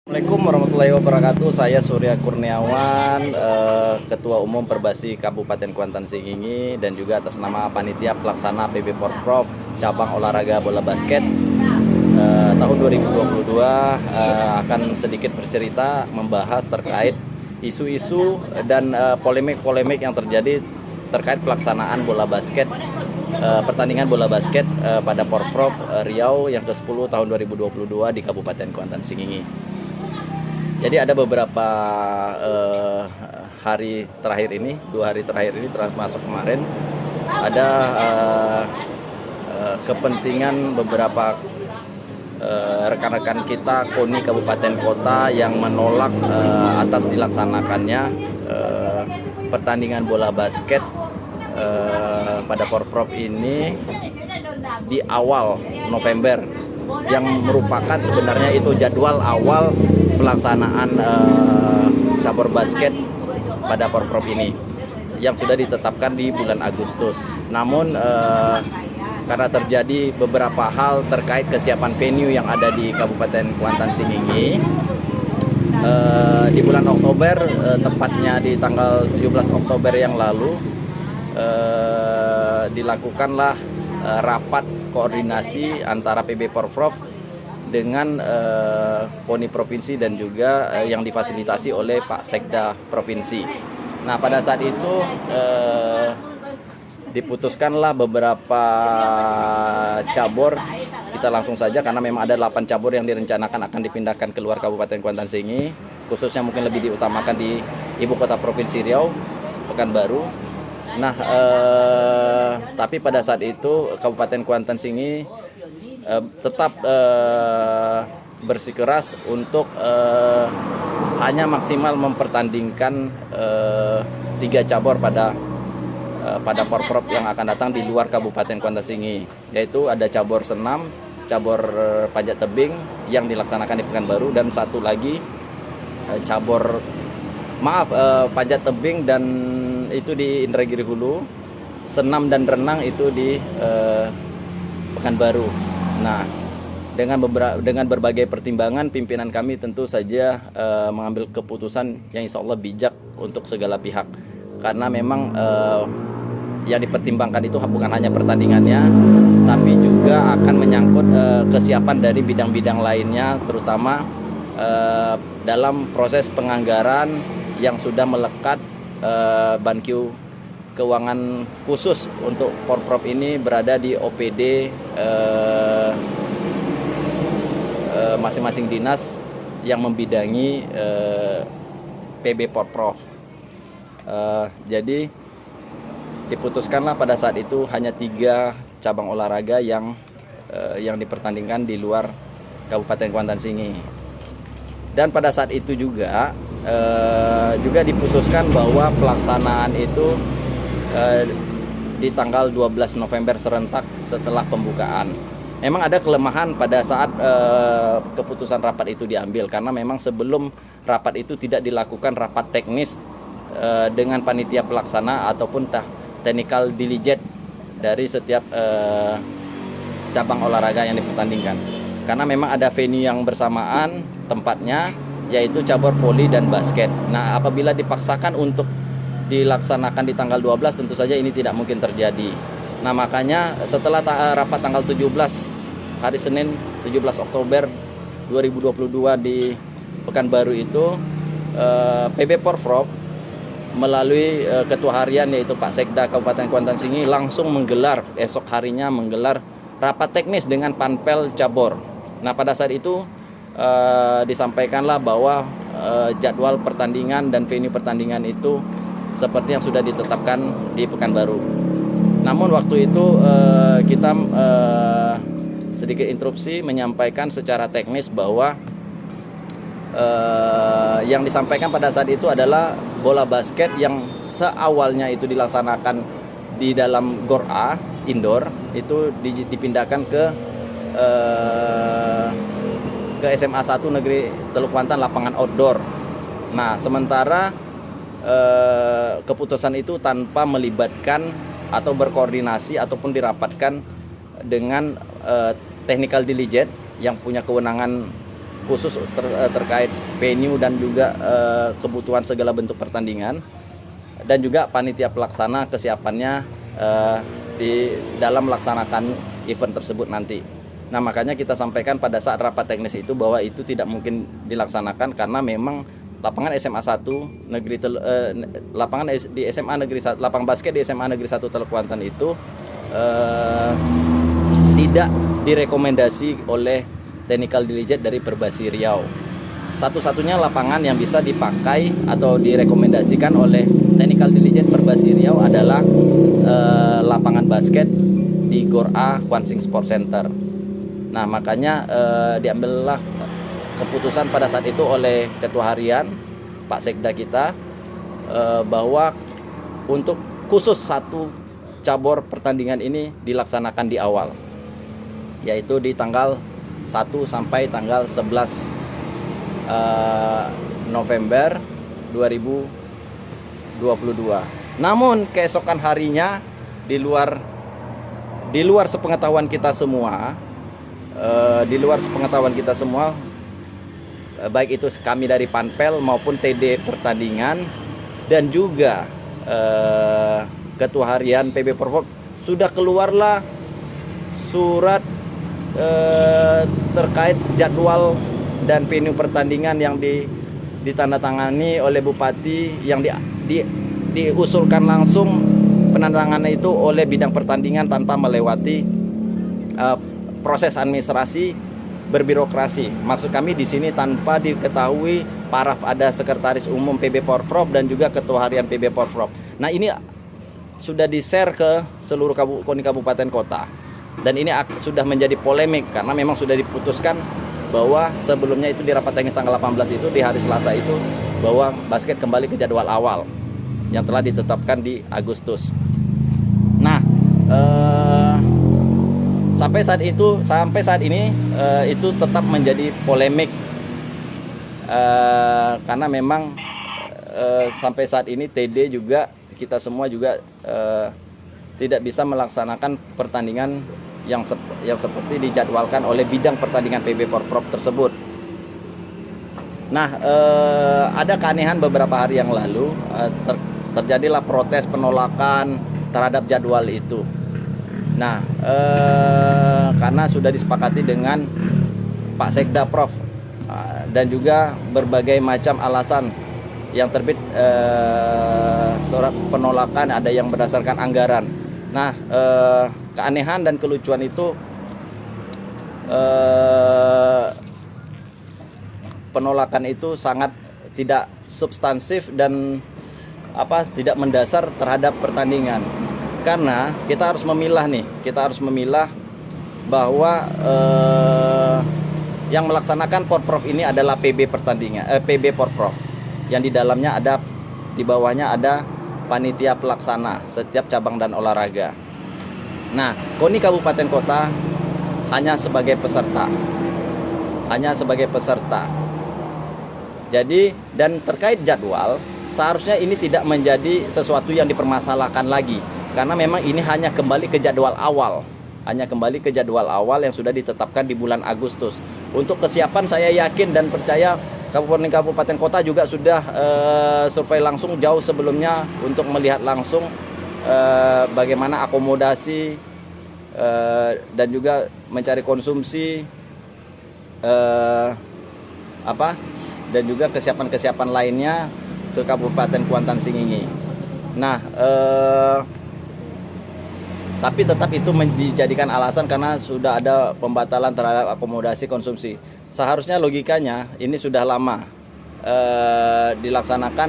Assalamualaikum warahmatullahi wabarakatuh. Saya Surya Kurniawan, Ketua Umum Perbasi Kabupaten Kuantan Sengingi, dan juga atas nama Panitia Pelaksana PB Porprov Cabang Olahraga Bola Basket tahun 2022 akan sedikit bercerita membahas terkait isu-isu dan polemik-polemik yang terjadi terkait pelaksanaan bola basket, pertandingan bola basket pada Porprov Riau yang ke-10 tahun 2022 di Kabupaten Kuantan Sengingi. Jadi ada beberapa hari terakhir ini, 2 hari terakhir ini termasuk kemarin, ada kepentingan beberapa rekan-rekan kita KONI Kabupaten Kota yang menolak atas dilaksanakannya pertandingan bola basket pada Porprov ini di awal November, yang merupakan sebenarnya itu jadwal awal pelaksanaan cabur basket pada Porprov ini yang sudah ditetapkan di bulan Agustus. Namun karena terjadi beberapa hal terkait kesiapan venue yang ada di Kabupaten Kuantan Sengingi, di bulan Oktober, tepatnya di tanggal 17 Oktober yang lalu, dilakukanlah rapat koordinasi antara PB Porprov dengan KONI Provinsi dan juga yang difasilitasi oleh Pak Sekda Provinsi. Nah, pada saat itu diputuskanlah beberapa cabur. Kita langsung saja, karena memang ada 8 cabur yang direncanakan akan dipindahkan keluar Kabupaten Kuantan Sengingi, khususnya mungkin lebih diutamakan di Ibu Kota Provinsi Riau, Pekanbaru. Nah, tapi pada saat itu Kabupaten Kuantan Sengingi tetap bersikeras untuk hanya maksimal mempertandingkan 3 cabur pada Porprov yang akan datang di luar Kabupaten Kuantan Sengingi, yaitu ada cabur senam, cabur panjat tebing yang dilaksanakan di Pekanbaru, dan satu lagi panjat tebing dan itu di Indragiri Hulu, senam dan renang itu di Pekanbaru. Nah, dengan berbagai pertimbangan, pimpinan kami tentu saja mengambil keputusan yang insya Allah bijak untuk segala pihak, karena memang yang dipertimbangkan itu bukan hanya pertandingannya, tapi juga akan menyangkut kesiapan dari bidang-bidang lainnya, terutama dalam proses penganggaran yang sudah melekat. Banku keuangan khusus untuk Porprov ini berada di OPD masing-masing dinas yang membidangi PB Porprov. Jadi diputuskanlah pada saat itu hanya 3 cabang olahraga yang dipertandingkan di luar Kabupaten Kuantan Sengingi. Dan pada saat itu juga diputuskan bahwa pelaksanaan itu di tanggal 12 November serentak setelah pembukaan. Memang ada kelemahan pada saat keputusan rapat itu diambil, karena memang sebelum rapat itu tidak dilakukan rapat teknis dengan panitia pelaksana ataupun technical diligence dari setiap cabang olahraga yang dipertandingkan. Karena memang ada venue yang bersamaan tempatnya, yaitu cabur voli dan basket. Nah, apabila dipaksakan untuk dilaksanakan di tanggal 12, tentu saja ini tidak mungkin terjadi. Nah, makanya setelah rapat tanggal 17, hari Senin 17 Oktober 2022 di Pekanbaru itu, PB Porprov melalui Ketua Harian yaitu Pak Sekda Kabupaten Kuantan Sengingi langsung esok harinya menggelar rapat teknis dengan Panpel Cabur. Nah, pada saat itu disampaikanlah bahwa jadwal pertandingan dan venue pertandingan itu seperti yang sudah ditetapkan di Pekanbaru. Namun waktu itu kita sedikit interupsi menyampaikan secara teknis bahwa yang disampaikan pada saat itu adalah bola basket yang seawalnya itu dilaksanakan di dalam GOR A indoor itu dipindahkan ke SMA 1 Negeri Teluk Kuantan lapangan outdoor. Nah, sementara keputusan itu tanpa melibatkan atau berkoordinasi ataupun dirapatkan dengan technical diligence yang punya kewenangan khusus terkait venue dan juga kebutuhan segala bentuk pertandingan, dan juga panitia pelaksana kesiapannya di dalam melaksanakan event tersebut nanti. Nah, makanya kita sampaikan pada saat rapat teknis itu bahwa itu tidak mungkin dilaksanakan karena memang lapangan SMA 1 negeri lapangan di SMA negeri 1, lapangan basket di SMA negeri 1 Teluk Kuantan itu tidak direkomendasi oleh Technical Diligence dari Perbasi Riau. Satu-satunya lapangan yang bisa dipakai atau direkomendasikan oleh Technical Diligence Perbasi Riau adalah lapangan basket di Gor A Kwan Sing Sport Center. Nah, makanya diambillah keputusan pada saat itu oleh Ketua Harian Pak Sekda kita bahwa untuk khusus satu cabur pertandingan ini dilaksanakan di awal, yaitu di tanggal 1 sampai tanggal 11 November 2022. Namun keesokan harinya di luar sepengetahuan kita semua, baik itu kami dari Panpel maupun TD pertandingan dan juga Ketua Harian PB Porprov, sudah keluarlah surat terkait jadwal dan venue pertandingan yang ditandatangani oleh Bupati, yang diusulkan langsung penandatangannya itu oleh bidang pertandingan tanpa melewati proses administrasi berbirokrasi. Maksud kami di sini tanpa diketahui paraf ada Sekretaris Umum PB Porprov dan juga Ketua Harian PB Porprov. Nah, ini sudah di-share ke seluruh KONI kabupaten kota. Dan ini sudah menjadi polemik karena memang sudah diputuskan bahwa sebelumnya itu di rapat teknis tanggal 18 itu, di hari Selasa itu, bahwa basket kembali ke jadwal awal yang telah ditetapkan di Agustus. Nah, sampai saat ini itu tetap menjadi polemik karena memang sampai saat ini TD juga kita semua juga tidak bisa melaksanakan pertandingan yang seperti dijadwalkan oleh bidang pertandingan PB Porprov tersebut. Nah, ada keanehan beberapa hari yang lalu, terjadilah protes penolakan terhadap jadwal itu. Nah, karena sudah disepakati dengan Pak Sekda Prof dan juga berbagai macam alasan yang terbit surat penolakan, ada yang berdasarkan anggaran. Nah, keanehan dan kelucuan itu penolakan itu sangat tidak substansif dan tidak mendasar terhadap pertandingan. Karena kita harus memilah bahwa yang melaksanakan Porprov ini adalah PB Porprov, yang di dalamnya di bawahnya ada panitia pelaksana setiap cabang dan olahraga. Nah, KONI kabupaten kota hanya sebagai peserta. Jadi, dan terkait jadwal, seharusnya ini tidak menjadi sesuatu yang dipermasalahkan lagi, karena memang ini hanya kembali ke jadwal awal yang sudah ditetapkan di bulan Agustus. Untuk kesiapan saya yakin dan percaya kabupaten kota juga sudah survei langsung jauh sebelumnya untuk melihat langsung bagaimana akomodasi dan juga mencari konsumsi dan juga kesiapan lainnya ke Kabupaten Kuantan Singingi. Nah, tapi tetap itu dijadikan alasan karena sudah ada pembatalan terhadap akomodasi konsumsi. Seharusnya logikanya ini sudah lama dilaksanakan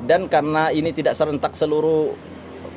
dan karena ini tidak serentak seluruh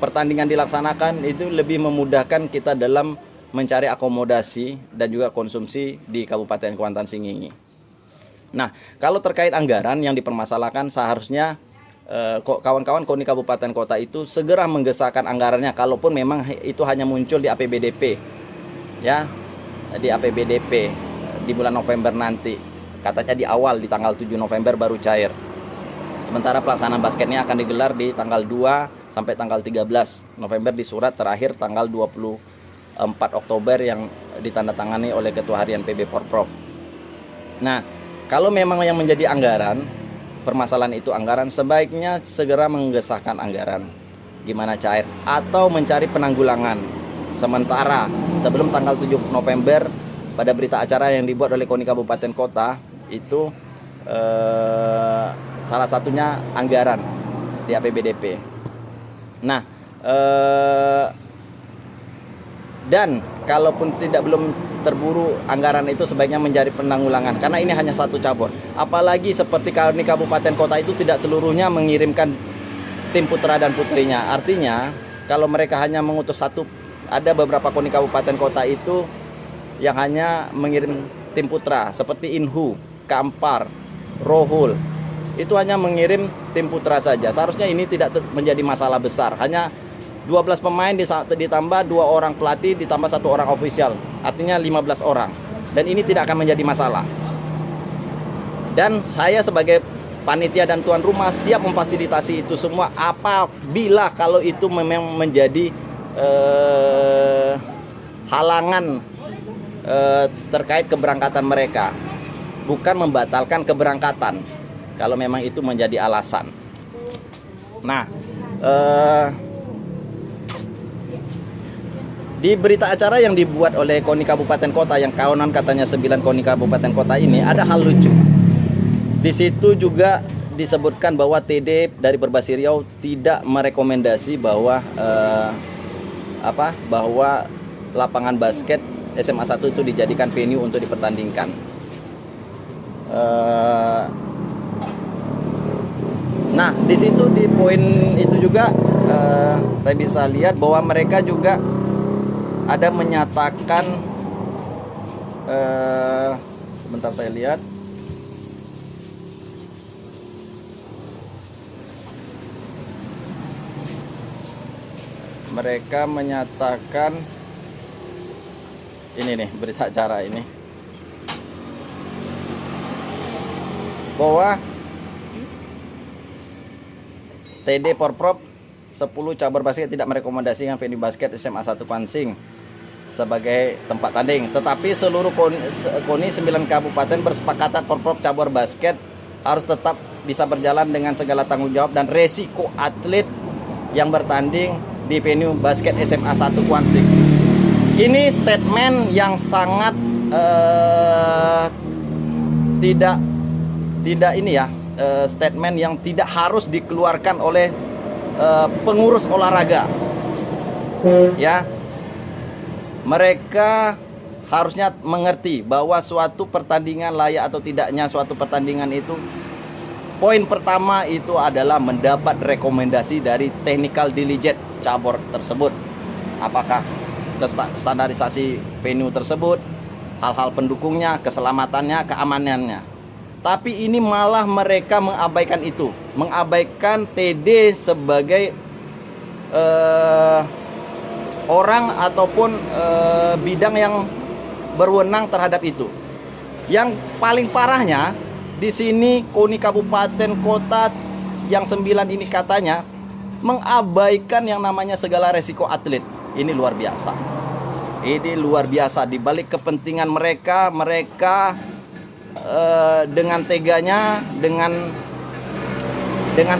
pertandingan dilaksanakan, itu lebih memudahkan kita dalam mencari akomodasi dan juga konsumsi di Kabupaten Kuantan Singingi. Nah, kalau terkait anggaran yang dipermasalahkan, seharusnya kawan-kawan KONI kabupaten kota itu segera menggesahkan anggarannya, kalaupun memang itu hanya muncul di APBDP, ya, di APBDP di bulan November nanti. Katanya di awal di tanggal 7 November baru cair. Sementara pelaksanaan basketnya akan digelar di tanggal 2 sampai tanggal 13 November, di surat terakhir tanggal 24 Oktober yang ditandatangani oleh Ketua Harian PB Porprov. Nah, kalau memang yang menjadi anggaran, permasalahan itu anggaran, sebaiknya segera mengesahkan anggaran. Gimana cair? Atau mencari penanggulangan sementara sebelum tanggal 7 November pada berita acara yang dibuat oleh KONI Kabupaten Kota itu salah satunya anggaran di APBDP. Nah, dan kalaupun belum terburu anggaran itu sebaiknya mencari penanggulangan karena ini hanya satu cabur. Apalagi seperti KONI Kabupaten Kota itu tidak seluruhnya mengirimkan tim putra dan putrinya. Artinya kalau mereka hanya mengutus satu, ada beberapa KONI Kabupaten Kota itu yang hanya mengirim tim putra seperti Inhu, Kampar, Rohul. Itu hanya mengirim tim putra saja. Seharusnya ini tidak menjadi masalah besar. Hanya 12 pemain ditambah 2 orang pelatih ditambah 1 orang ofisial. Artinya 15 orang. Dan ini tidak akan menjadi masalah. Dan saya sebagai panitia dan tuan rumah siap memfasilitasi itu semua apabila kalau itu memang menjadi halangan terkait keberangkatan mereka. Bukan membatalkan keberangkatan kalau memang itu menjadi alasan. Nah, di berita acara yang dibuat oleh KONI Kabupaten Kota yang kawanan katanya 9 KONI Kabupaten Kota ini ada hal lucu. Di situ juga disebutkan bahwa TD dari Perbasi Riau tidak merekomendasi bahwa bahwa lapangan basket SMA 1 itu dijadikan venue untuk dipertandingkan. Nah, di situ di poin itu juga saya bisa lihat bahwa mereka juga ada menyatakan sebentar saya lihat. Mereka menyatakan ini nih berita acara ini bahwa TD Porprov 10 cabur basket tidak merekomendasikan venue basket SMA 1 Kuansing sebagai tempat tanding, tetapi seluruh KONI 9 kabupaten bersepakatan Porprov cabur basket harus tetap bisa berjalan dengan segala tanggung jawab dan resiko atlet yang bertanding di venue basket SMA 1 Kuansing. Ini statement yang sangat tidak ini ya, statement yang tidak harus dikeluarkan oleh pengurus olahraga. Ya. Mereka harusnya mengerti bahwa suatu pertandingan layak atau tidaknya suatu pertandingan itu poin pertama itu adalah mendapat rekomendasi dari technical diligence cabur tersebut. Apakah standarisasi venue tersebut, hal-hal pendukungnya, keselamatannya, keamanannya. Tapi ini malah mereka mengabaikan itu, mengabaikan TD sebagai orang ataupun bidang yang berwenang terhadap itu. Yang paling parahnya di sini KONI Kabupaten Kota yang 9 ini katanya mengabaikan yang namanya segala resiko atlet. Ini luar biasa. Ini luar biasa. Di balik kepentingan mereka dengan teganya, dengan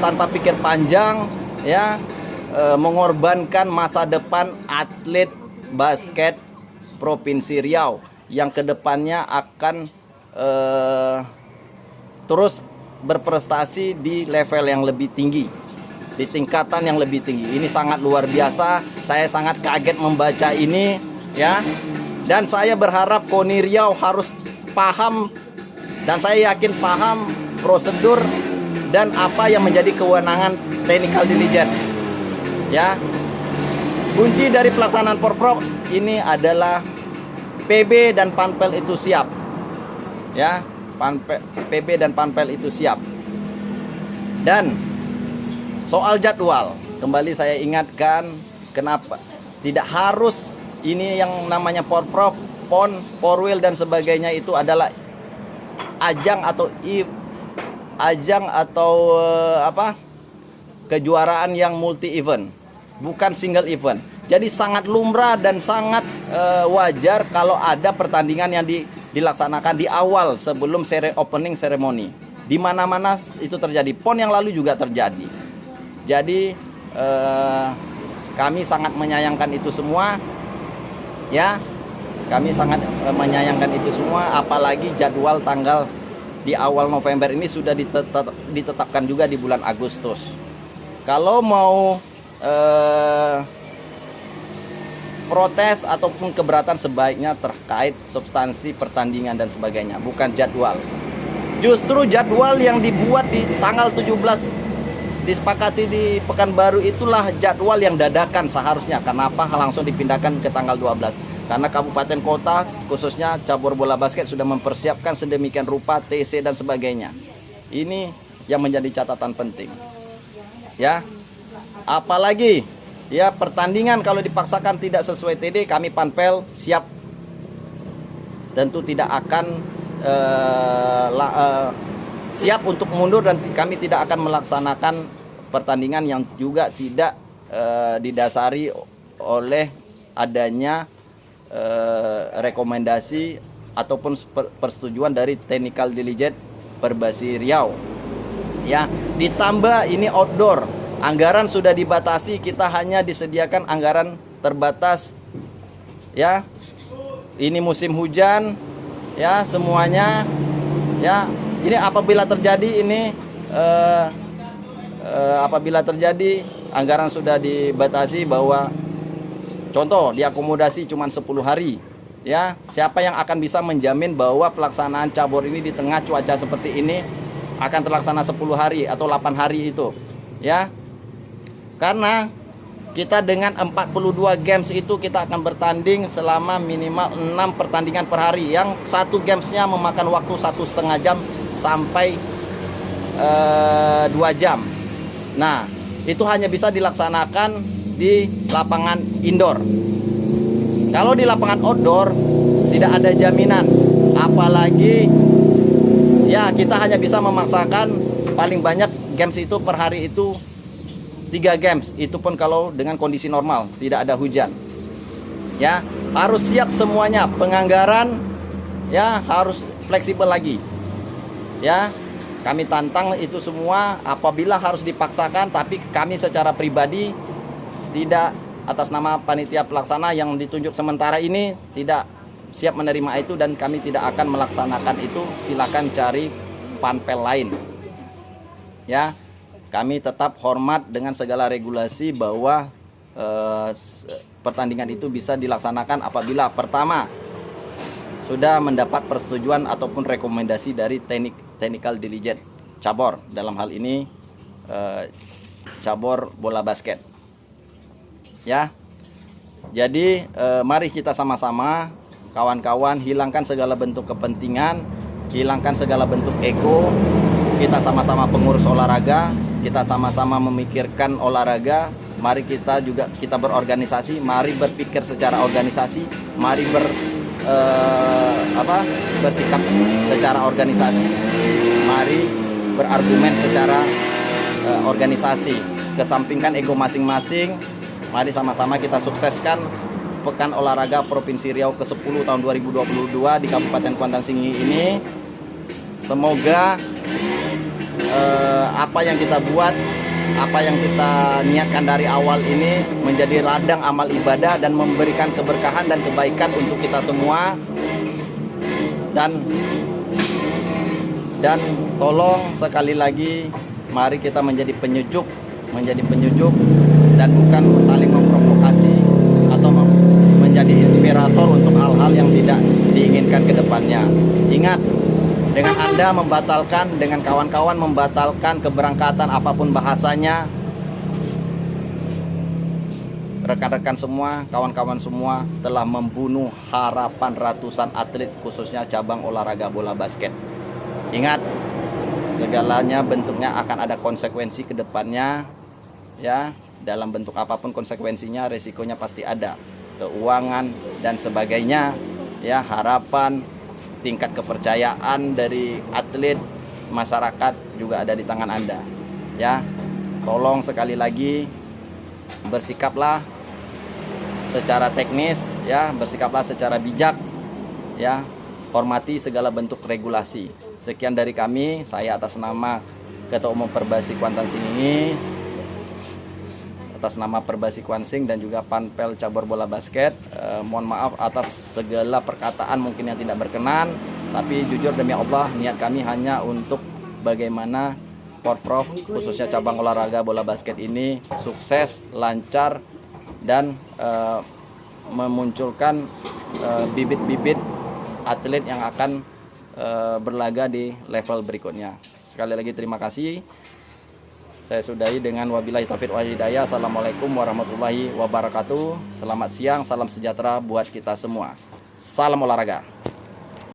tanpa pikir panjang, ya, mengorbankan masa depan atlet basket Provinsi Riau yang kedepannya akan terus berprestasi di level yang lebih tinggi, di tingkatan yang lebih tinggi. Ini sangat luar biasa. Saya sangat kaget membaca ini, ya. Dan saya berharap KONI Riau harus paham, dan saya yakin paham prosedur dan apa yang menjadi kewenangan technical diligence. Ya, kunci dari pelaksanaan Porprov ini adalah PB dan Panpel itu siap. Ya, PB dan Panpel itu siap. Dan soal jadwal, kembali saya ingatkan, kenapa tidak harus ini yang namanya Porprov, PON, Porwil dan sebagainya itu adalah ajang atau kejuaraan yang multi event, bukan single event. Jadi sangat lumrah dan sangat wajar kalau ada pertandingan yang dilaksanakan di awal sebelum opening ceremony. Di mana-mana itu terjadi. PON yang lalu juga terjadi. Jadi kami sangat menyayangkan itu semua, ya. Kami sangat menyayangkan itu semua. Apalagi jadwal tanggal di awal November ini sudah ditetapkan juga di bulan Agustus. Kalau mau protes ataupun keberatan sebaiknya terkait substansi pertandingan dan sebagainya, bukan jadwal. Justru jadwal yang dibuat di tanggal 17 disepakati di Pekanbaru itulah jadwal yang dadakan seharusnya. Kenapa langsung dipindahkan ke tanggal 12? Karena kabupaten kota khususnya cabur bola basket sudah mempersiapkan sedemikian rupa TC dan sebagainya. Ini yang menjadi catatan penting. Ya. Apalagi ya pertandingan kalau dipaksakan tidak sesuai TD, kami Panpel siap, tentu tidak akan siap untuk mundur dan kami tidak akan melaksanakan pertandingan yang juga tidak didasari oleh adanya rekomendasi ataupun persetujuan dari Technical Diligence Perbasi Riau. Ya, ditambah ini outdoor. Anggaran sudah dibatasi, kita hanya disediakan anggaran terbatas. Ya. Ini musim hujan, ya, semuanya. Ya, ini apabila terjadi anggaran sudah dibatasi bahwa contoh diakomodasi cuma 10 hari. Ya, siapa yang akan bisa menjamin bahwa pelaksanaan cabur ini di tengah cuaca seperti ini akan terlaksana 10 hari atau 8 hari itu. Ya. Karena kita dengan 42 games itu kita akan bertanding selama minimal 6 pertandingan per hari, yang satu gamesnya memakan waktu 1,5 jam sampai 2 jam. Nah, itu hanya bisa dilaksanakan di lapangan indoor. Kalau di lapangan outdoor tidak ada jaminan, apalagi ya kita hanya bisa memaksakan paling banyak games itu per hari itu 3 games, itu pun kalau dengan kondisi normal, tidak ada hujan. Ya, harus siap semuanya, penganggaran ya harus fleksibel lagi. Ya, kami tantang itu semua apabila harus dipaksakan, tapi kami secara pribadi tidak atas nama panitia pelaksana yang ditunjuk sementara ini tidak siap menerima itu dan kami tidak akan melaksanakan itu. Silakan cari Panpel lain. Ya. Kami tetap hormat dengan segala regulasi bahwa pertandingan itu bisa dilaksanakan apabila pertama sudah mendapat persetujuan ataupun rekomendasi dari Technical Diligence cabur, dalam hal ini cabur bola basket. Ya, jadi mari kita sama-sama kawan-kawan hilangkan segala bentuk kepentingan, hilangkan segala bentuk ego. Kita sama-sama pengurus olahraga, kita sama-sama memikirkan olahraga. Mari kita berorganisasi, mari berpikir secara organisasi, mari bersikap secara organisasi, mari berargumen secara organisasi. Kesampingkan ego masing-masing, mari sama-sama kita sukseskan Pekan Olahraga Provinsi Riau ke-10 tahun 2022 di Kabupaten Kuantan Sengi ini. Semoga apa yang kita buat, apa yang kita niatkan dari awal ini menjadi ladang amal ibadah dan memberikan keberkahan dan kebaikan untuk kita semua. Dan tolong sekali lagi, mari kita menjadi penyejuk dan bukan saling memprovokasi atau menjadi inspirator untuk hal-hal yang tidak diinginkan ke depannya. Ingat, dengan Anda membatalkan, dengan kawan-kawan membatalkan keberangkatan apapun bahasanya, rekan-rekan semua, kawan-kawan semua telah membunuh harapan ratusan atlet khususnya cabang olahraga bola basket. Ingat, segalanya bentuknya akan ada konsekuensi ke depannya, ya, dalam bentuk apapun konsekuensinya, resikonya pasti ada, keuangan dan sebagainya, ya. Harapan, tingkat kepercayaan dari atlet, masyarakat juga ada di tangan Anda. Ya, tolong sekali lagi bersikaplah secara teknis, ya, bersikaplah secara bijak, ya, hormati segala bentuk regulasi. Sekian dari kami, saya atas nama Ketua Umum Perbasi Kuantan Sing ini, atas nama Perbasi Kuansing dan juga Panpel Cabur Bola Basket, mohon maaf atas segala perkataan mungkin yang tidak berkenan, tapi jujur demi Allah niat kami hanya untuk bagaimana Porprov khususnya cabang olahraga bola basket ini sukses, lancar, dan memunculkan bibit-bibit atlet yang akan berlaga di level berikutnya. Sekali lagi terima kasih. Saya sudahi dengan wabillahi taufiq wal hidayah. Assalamualaikum warahmatullahi wabarakatuh. Selamat siang, salam sejahtera buat kita semua. Salam olahraga.